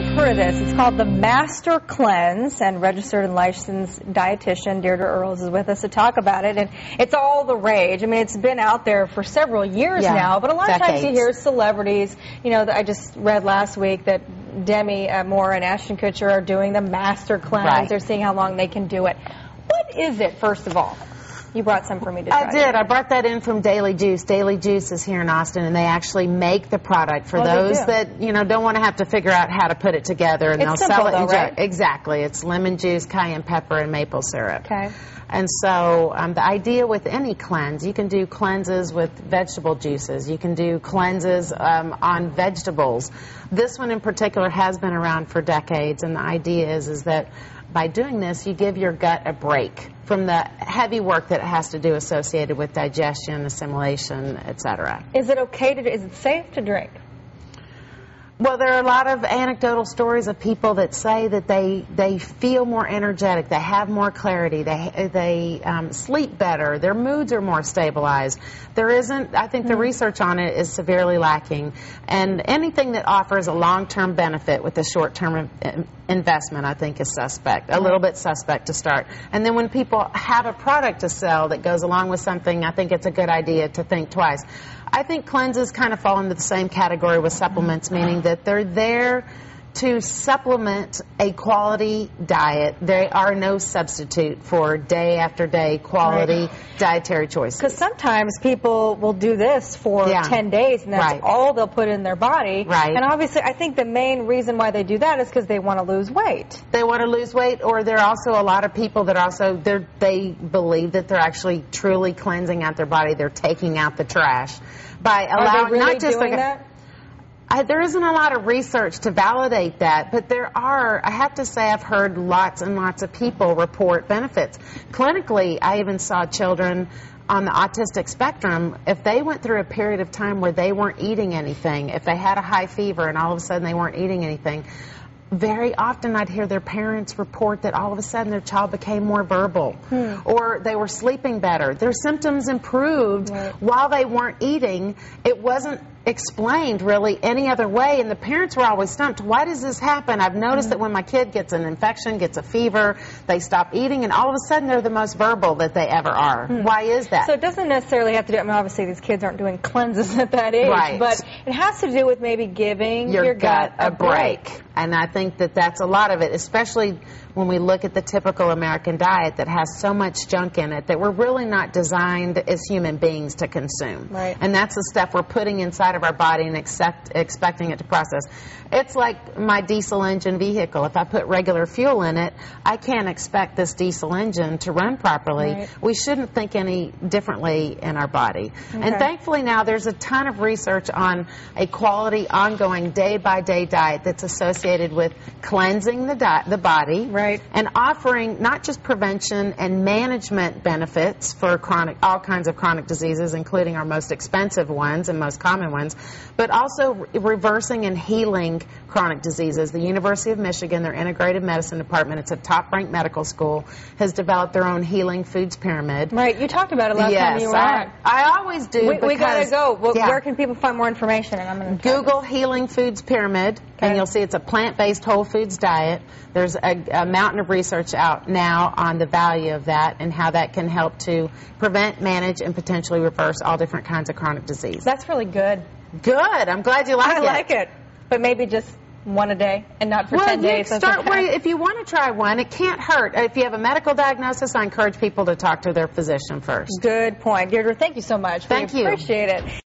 have heard of this. It's called the Master Cleanse, and registered and licensed dietitian Deirdre Earls is with us to talk about it. And it's all the rage. I mean, it's been out there for several years now, but a lot of times you hear celebrities, you know, I just read last week that Demi Moore and Ashton Kutcher are doing the Master Cleanse. Right. They're seeing how long they can do it. What is it, first of all? You brought some for me to try. I did. I brought that in from Daily Juice. Daily Juice is here in Austin, and they actually make the product for those that, you know, don't want to have to figure out how to put it together. And it's they'll simple, sell it. Though, right? Exactly. It's lemon juice, cayenne pepper, and maple syrup. Okay. And so the idea with any cleanse, you can do cleanses with vegetable juices. You can do cleanses on vegetables. This one in particular has been around for decades, and the idea is that by doing this, you give your gut a break from the heavy work that it has to do associated with digestion, assimilation, etc. Is it okay to? Is it safe to drink? Well, there are a lot of anecdotal stories of people that say that they feel more energetic, they have more clarity, they sleep better, their moods are more stabilized. There isn't, I think the research on it is severely lacking, and anything that offers a long-term benefit with a short-term investment, I think, is suspect, a little bit suspect to start. And then when people have a product to sell that goes along with something, I think it's a good idea to think twice. I think cleanses kind of fall into the same category with supplements, meaning that they're there to supplement a quality diet. They are no substitute for day after day quality dietary choices. Because sometimes people will do this for 10 days and that's all they'll put in their body. Right. And obviously I think the main reason why they do that is because they want to lose weight. They want to lose weight, or there are also a lot of people that also, they believe that they're actually truly cleansing out their body. They're taking out the trash by allowing, are they really not just doing that? There isn't a lot of research to validate that, but there are. I have to say I've heard lots and lots of people report benefits. Clinically, I even saw children on the autistic spectrum, if they went through a period of time where they weren't eating anything, if they had a high fever and all of a sudden they weren't eating anything, very often I'd hear their parents report that all of a sudden their child became more verbal or they were sleeping better. Their symptoms improved while they weren't eating. It wasn't explained really any other way, and the parents were always stumped. Why does this happen? I've noticed that when my kid gets an infection, gets a fever, they stop eating, and all of a sudden they're the most verbal that they ever are. Why is that? So it doesn't necessarily have to do, I mean, obviously these kids aren't doing cleanses at that age, but it has to do with maybe giving your gut a break. And I think that that's a lot of it, especially when we look at the typical American diet that has so much junk in it that we're really not designed as human beings to consume. And that's the stuff we're putting inside of our body and expecting it to process. It's like my diesel engine vehicle. If I put regular fuel in it, I can't expect this diesel engine to run properly. We shouldn't think any differently in our body. And thankfully now there's a ton of research on a quality, ongoing, day-by-day diet that's associated with cleansing the body and offering not just prevention and management benefits for all kinds of chronic diseases, including our most expensive ones and most common ones, but also reversing and healing chronic diseases. The University of Michigan, their integrative medicine department, it's a top-ranked medical school, has developed their own healing foods pyramid. You talked about it last time you were on. I always do. We got to go. Well, where can people find more information? And I'm going to Google Healing Foods Pyramid, and you'll see it's a plant-based whole foods diet. There's a mountain of research out now on the value of that and how that can help to prevent, manage, and potentially reverse all different kinds of chronic disease. That's really good. Good. I'm glad you like it. I like it. But maybe just one a day and not for 10 days. Start if you want to try one, it can't hurt. If you have a medical diagnosis, I encourage people to talk to their physician first. Good point. Deirdre, thank you so much. Thank you. Appreciate it.